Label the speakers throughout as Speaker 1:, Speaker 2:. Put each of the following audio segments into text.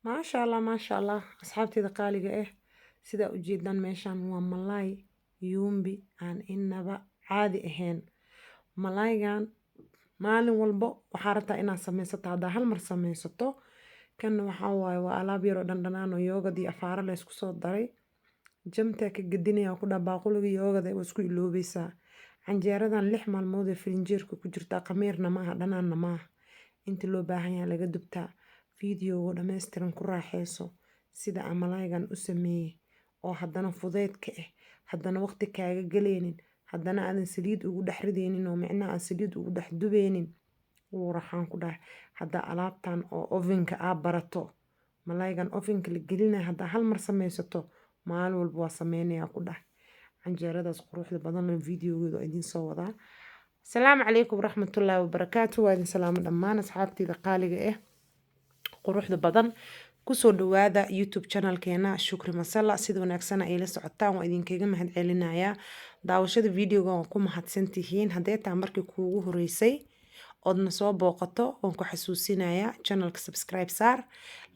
Speaker 1: ما شاء الله أصحابتي qaaliga eh sida u jeedaan meeshan waa malaay yumbi aan inaba caadi ahayn malaaygan maalin walbo waxaa rabtaa inaad samaysato haddaa hal mar samaysato kan waxaa waaye waa alaab yar oo dhandhanaan oo yoogad iyo afaaro la isku soo daray jamtaa ka gedinaya ku dhaa baaquliga yoogada waa isku iloobaysaa canjeeradan 6 maalmood ee filinjeerka ku jirtaa khamiirna maaha dhanaanna maaha inta loo baahan yahay laga dubtaa fiidiyowga dhammaystiran ku raaxayso sida aan malaaygan u sameeyey oo haddana fudeydka ah haddana waqti kaaga galaynin haddana aadan saliid ugu dhex ridaynin oo micnaha aan saliid ugu dhex dubaynin wuu raxaan ku dhahay haddaa alaabtan oo ovenka aa barato malaaygan ovenka la gelinaya haddaa hal mar samaysato maalin walba waa sameynayaa ku dhahay canjeeradaas quruxda badan leh fiidiyowgeeda oo idiin soo wadaa asalaamu calaykum waraxmatullaahi wabarakaatu waa idin salaamo dhammaan asxaabteyda qaaliga ah quruxda badan kusoo dhawaada youtube channelkeena shukri masala sida wanaagsan ay la socotaan waa idinkaga mahad celinayaa daawashada videoga waan ku mahadsantihiin haddee taa markii kuugu horeysay oodna soo booqato waan ku xasuusinayaa channelka subscribe saar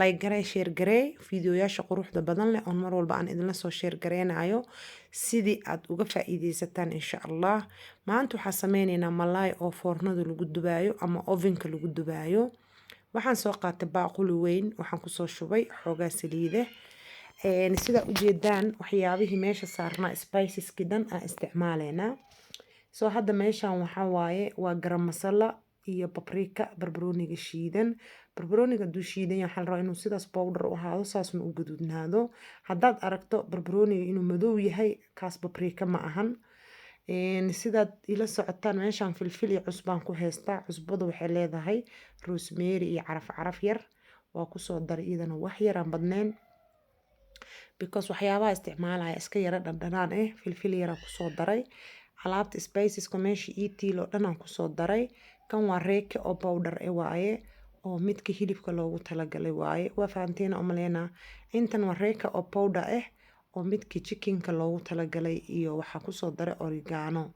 Speaker 1: like garee share garee fiidiyoyaasha quruxda badan leh oon mar walba aan idinla soo share gareynayo sidii aad uga faa'iideysataan insha allah maanta waxaa sameynaynaa malaay oo foornada lagu dubaayo ama ovenka lagu dubaayo waxaan soo qaatay baaquli weyn waxaan kusoo shubay xoogaa saliide sida ujeedaan waxyaabihii meesha saarnaa spiceski dhan aan isticmaaleynaa soo hadda meeshan waxaa waaye waa garam masala iyo babrika barbarooniga shiidan barbarooniga hadduu shiidan yahay waxaa la rabaa inuu sidaas powder u ahaado saasna u gaduudnaado haddaad aragto barbarooniga inuu madow yahay kaas babrika ma ahan sidaad ila socotaan meeshan filfil iyo cusbaan ku haystaa cusbadu waxay leedahay rosemary iyo caraf yar waa kusoo daray iyadana wax yar aan badnayn because waxyaabaha isticmaalaya iska yara dhandhanaan filfil yaraa kusoo daray alaabta spiceska meesha ii tiil oo dhan aan kusoo daray kan waa reeke oo powder waaye oo midka hilibka loogu talagalay waaye waa fahanteena umaleynaa intan waa reeke oo powder oo midka chickenka loogu talagalay iyo waxaa kusoo daray oregano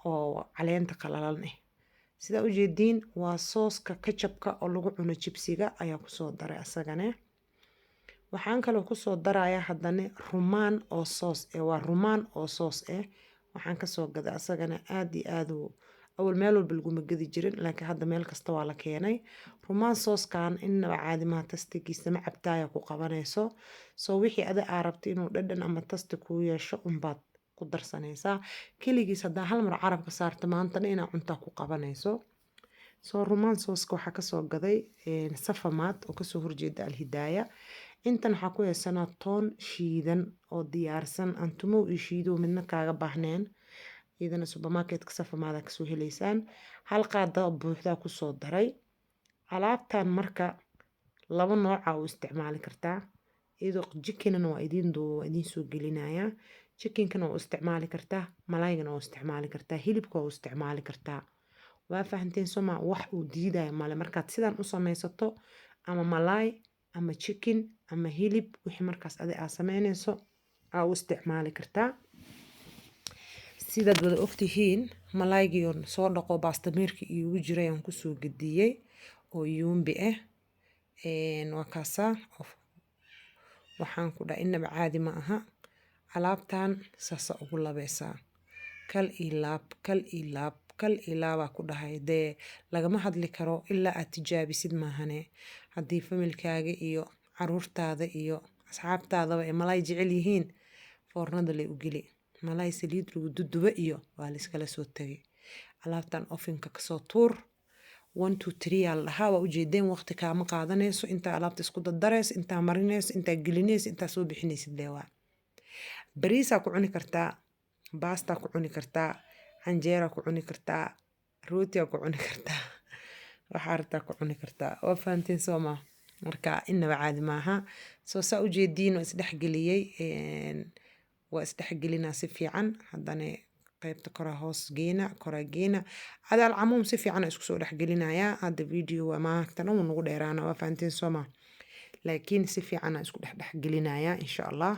Speaker 1: oo caleenta qalalan sida ujeediin waa sooska ketchupka oo lagu cuno jibsiga ayaa kusoo daray asagane waxaan kaloo kusoo darayaa haddana rumaan oo soos waa rumaan oo soos waxaan kasoo gaday asagana aad iyo aad awal meel walba laguma gadi jirin laakiin hadda meel kasta waa la keenay rumaan sooskan inaba caadi maaha tastigiisa ma cabtaaya ku qabanayso soo wixii ada aa rabta inuu dhadhan ama tasti kuu yeesho unbaad ku darsanaysaa keligiis haddaa hal mar carabka saarta maantana inaa cuntaa ku qabanayso soo rumaan sooska waxaa kasoo gaday safamaad oo kasoo horjeeda alhidaaya intan waxaa ku haysanaa toon shiidan oo diyaarsan antumow iyo shiidow midna kaaga baahneen iyadana supermarketka safamaada kasoo helaysaan hal qaada buuxdaa kusoo daray alaabtan marka laba nooca u isticmaali kartaa iyadoo chickenna waa idiin duuba waa idiin soo gelinayaa chickenkana waa u isticmaali kartaa malaygana waa u isticmaali kartaa hilibka waa u isticmaali kartaa waa fahanteen soma wax uu diidaya male markaad sidan u samaysato ama malaay ama chicken ama hilib wixii markaas adi aa sameynayso aa u isticmaali kartaa sidaad wada ogtihiin malaaygiioo soo dhaqo baastameerkii iigu jiray aan kusoo gediyey oo yumbi waa kaasaa waxaan ku dhaha inaba caadi ma aha alaabtan saasa ugu labeysaa kal ii laabaa ku dhahay dee lagama hadli karo ilaa aad tijaabisid maahane haddii familkaaga iyo caruurtaada iyo asxaabtaadaba ay malaay jecel yihiin foornada lay u geli malaay saliid lagu duduba iyo waa la iskala soo tagay alaabtan ovenka kasoo tuur 1 2 3 aa la dhahaa waa ujeedeen waqti kaama qaadanayso intaa alaabta isku dardarayso intaa marinayso intaa gelinayso intaa soo bixinaysid leewaa bariisaa ku cuni kartaa baastaa ku cuni kartaa canjeeraa ku cuni kartaa rootiyaa ku cuni kartaa waxaa rabtaa ku cuni kartaa waa fahanteen soo maa marka inaba caadi maaha soo saa ujeediin waa isdhexgeliyey waa isdhexgelinaa si fiican haddana qaybta koraa hoos geena koraa geena cadaal camuum si fiican isku soo dhexgelinayaa hadda video waa maagtana wuu nagu dheeraana waa fahanteen sooma laakiin si fiican isku dhexgelinayaa insha allah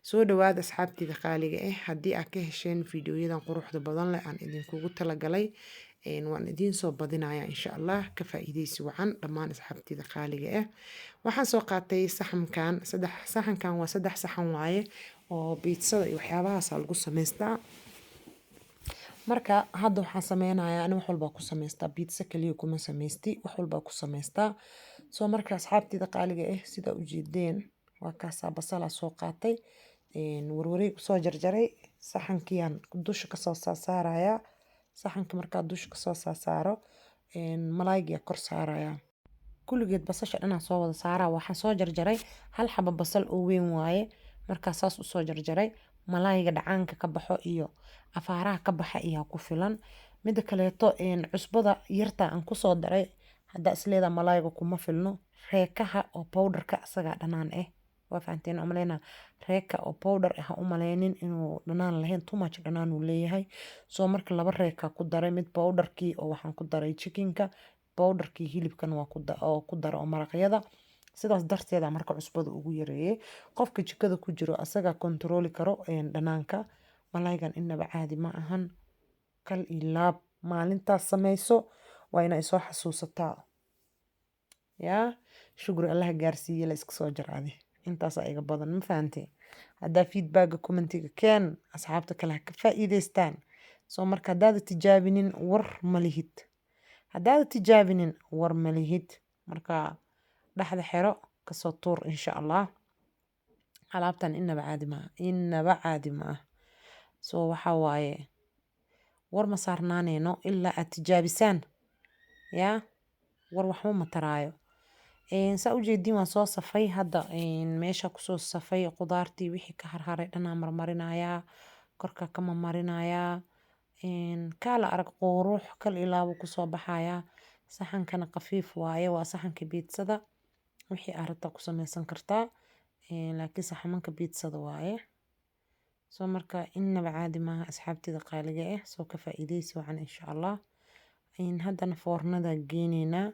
Speaker 1: soo dhawaada asxaabteyda qaaliga haddii aad ka hesheen fiidiyoyadan quruxda badan leh aan idinkugu talagalay waan idiin soo badinayaa insha allah. Ka faa'iidaysi wacan dhammaan asxaabteyda qaaliga ah. Waxaan soo qaatay saxankan, saxankan waa 3 saxan waaye oo biitsada iyo waxyaabahaas lagu samaystaa. Marka hadda waxaan sameynayaa ani wax walba ku samaystaa, biitsa kaliya kuma samaysti, wax walba ku samaystaa. Soo marka asxaabteyda qaaliga ah sida u jeedeen waa kaasa basal soo qaatay, warwareeg soo jarjaray, saxankiyaan dusha ka soo saaraya. Saxanka markaa dusha ka soo saaro, malaayga kor saaraya. Kulligeed basasha dhanaan soo wada saaraa. Waxaan soo jarjaray hal xabo basal oo weyn waaye. Markaa saas u soo jarjaray, malaayga dhacaanka ka baxo iyo afaaraha ka baxa ayaa ku filan. Mida kaleeto cusbada yarta aan ku soo daray hadda isleeda malaayga kuma filno. Reekaha oo powderka asaga dhanaan waa fahanteen umaleena reeka oo powder ah u maleynin inuu dhanaan lahayn, too much dhanaan uu leeyahay. Soo marka 2 reeka ku daray, mid powderkii oo waxaan ku daray chickenka, powderkii hilibkan waa ku daray oo maraqyada. Sidaas darteeda marka cusbada ugu yareeyay. Qofka jikada ku jiro asaga control karo dhanaanka. Malaaygan inaba caadi ma ahan. Kal ilaab maalintaas samayso waa inay soo xasuusataa. yaa shukri Allah gaarsiiye la iska soo jaraade intaas iga badan ma fahanteen. Hadda feedback commentiga keen asxaabta kale ka faa'iideystaan. Soo marka haddaad tijaabinin war ma lihid. Haddaad tijaabinin war ma lihid. Marka dhaxda xero ka soo tuur insha Allah. Alaabtan inaba caadi ma ah. Soo waxa waaye war ma saarnaaneyno ilaa aad tijaabisaan. War waxba ma taraayo. Saa u jeedin waan soo safay hadda meesha ku soo safay qudaartii wixii ka harharay dhanaan marmarinayaa, korka kama marinayaa. Kala arag qurux kal ilaabo ku soo baxaya. Saxankana qafiif waaye, waa saxanka biitsada. Wixii aragta ku samaysan kartaa. Laakiin saxamanka biitsada waaye. Soo marka inaba caadi ma aha asxaabteyda qaaliga ah. Soo ka faa'iidaysi wacan insha Allah. Haddana foornada geynina.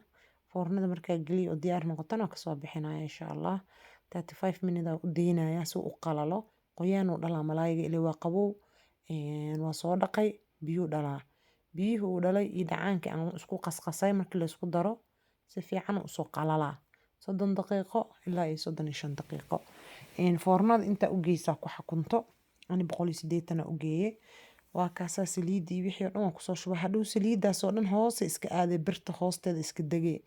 Speaker 1: Foornada markaa geliyo oo diyaar noqotana ka soo bixinaya insha Allah. 35 minutes u deynaya si uu qalalo. Qoyaan uu dhalaa malaayga ilaa waa qabow. Waa soo dhaqay biyo dhalaa. Biyuhu uu dhalay iyo dhacaanka aan isku qasqasay markii la isku daro si fiican u soo qalala. 30 daqiiqo ilaa 35 daqiiqo. Foornada inta u geysa ku xakunto. Ani 180 u geeyay. Waa kaasa saliidii wixii dhan ku soo shubay. Hadhow saliidaas oo dhan hoos iska aaday birta hoosteeda iska dagay.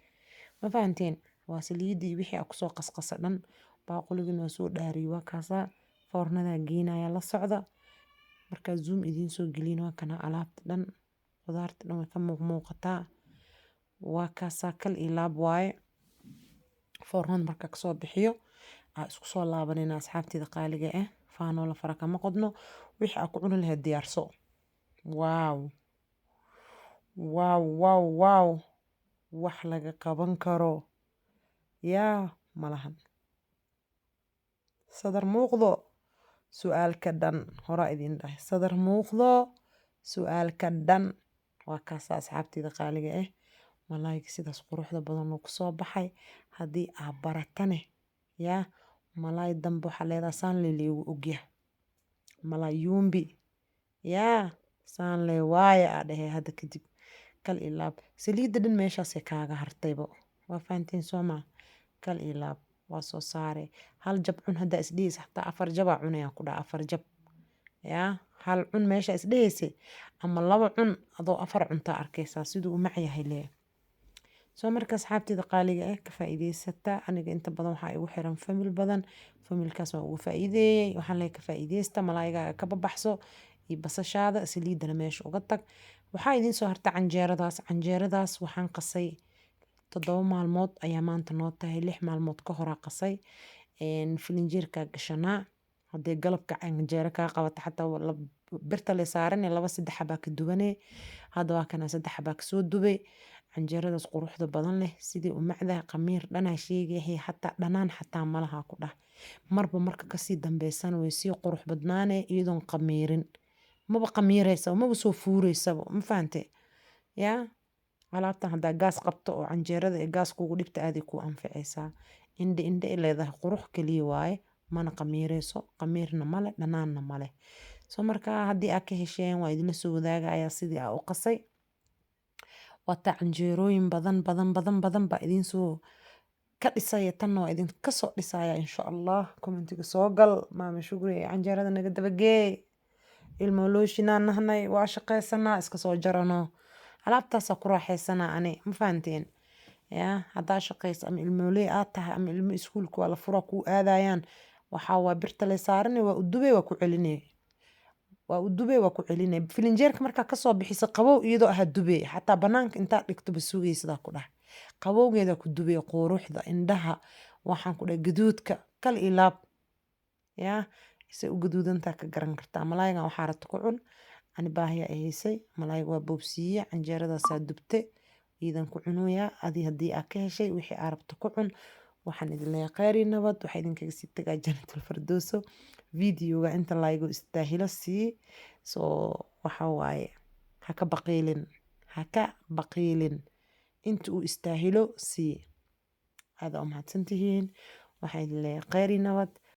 Speaker 1: Ma fahanteen? Waa saliidii wixii ku soo qasqasa dhan baaquligina waa soo dhaariyay. Waa kaasa foornada geynaya la socda. Marka zoom idiin soo gelin waa kana alaabta dhan qudaarta dhan way ka muuqataa. Waa kaasa kal ilaab waaye. Foornada marka ka soo bixiyo isku soo laabanayna asxaabteyda qaaliga ah. Faano la faraka ma qodno. Wixii aad ku cuni lahayd diyaarso. Wow. Wax laga qaban karo. Malahan. Sadar muuqdo. Su'aal ka dhan. Hora idin dhahay. Sadar muuqdo. Su'aal ka dhan. Waa kaasa asxaabteyda qaaliga ah. Malaayga sidaas quruxda badan oo ku soo baxay. Haddii aad baratane. Malaay dambe waxa leedahay saan leeyahay ogya. Malaay yumbi. Saan le waaye adhe hadda kadib. Kal ilaab. Saliidda dhan meeshaas kaaga hartaybo. Waa fahanteen Soomaa. Kal ilaab. Waa soo saare. Hal jab cun hadda isdhiis xataa 4 jab cunaya ku dhaa 4 jab. Hal cun meesha isdhiisi ama 2 cun adoo 4 cunta arkaysaa siduu u macyahay lee. Soo marka asxaabteyda qaaliga ah ka faa'iideysata. Aniga inta badan waxa igu xiran famil badan. Familkaas waa ugu faa'iideeyay. Waxaan leeyahay ka faa'iideysta malaayga ka babaxso iyo basashaada saliidana meesha uga tag. Waxaa idiin soo harta canjeeradaas. Canjeeradaas waxaan qasay 7 maalmood ayaa maanta noo tahay 6 maalmood ka hor qasay. Filinjeerka gashanaa. Haddii galabka canjeera ka qabata xataa birta la saaran 2-3 xabaa ka duwanee. Hadda waa kana 3 xabaa ka soo dubay. Canjeeradaas quruxda badan leh sidii u macda qamiir dhana sheegay xataa dhanaan xataa malaha ku dhah. Marba marka ka sii dambaysan way sii qurux badnaanee iyadoon qamiirin. Maba qamiiraysa maba soo fuuraysa ma fahante. Alaabtan hadda gaas qabto oo canjeerada gaas kugu dhibta aadi ku anficaysaa. Indhe leedahay qurux kaliya waaye mana qamiirayso qamiirna male dhanaanna male. Soo marka haddii aad ka hesheen waa idin soo wadaagaya sidii aan u qasay. wata canjeerooyin badan badan badan badan baa idin soo ka dhisaya tanna waa idin ka soo dhisaya insha allah commentiga soo gal maama shukri canjeerada naga dabagee ilmoolooshinaan nahnay waa shaqaysanaa iska soo jarano alaabtaasaa ku raaxaysanaa ani ma fahanteen yaa haddaa shaqaysa ama ilmooley aad tahay ama ilmo iskuulka waa la fura kuu aadayaan waxaa waa birta lay saarane waa udubey waa ku celinay waa udubey waa ku celinay filinjeerka markaa kasoo bixisa qabow iyadoo aha dubey xataa banaanka intaa dhigtoba sugaysadaa ku dhahay qabowgeeda ku dubey quruxda indhaha waxaan ku dhahay gaduudka kal ilaab yaa isay u gaduudantaa ka garan kartaa malaayigan waxaa rabta ku cun ani baahiya ay haysay malaayiga waa boobsiiye canjeeradaasaa dubte iidan ku cunuyaa adi haddii aa ka heshay wixii aa rabta ku cun waxaan idin leeyahay kheyri nabad waxaa idinkaga sii tagaa jannatul firdowso videoga inta laygo istaahilo sii soo waxa waaye ha ka baqiilin inta uu istaahilo sii aada u mahadsantihiin waxaa idin leeyahay kheyri nabad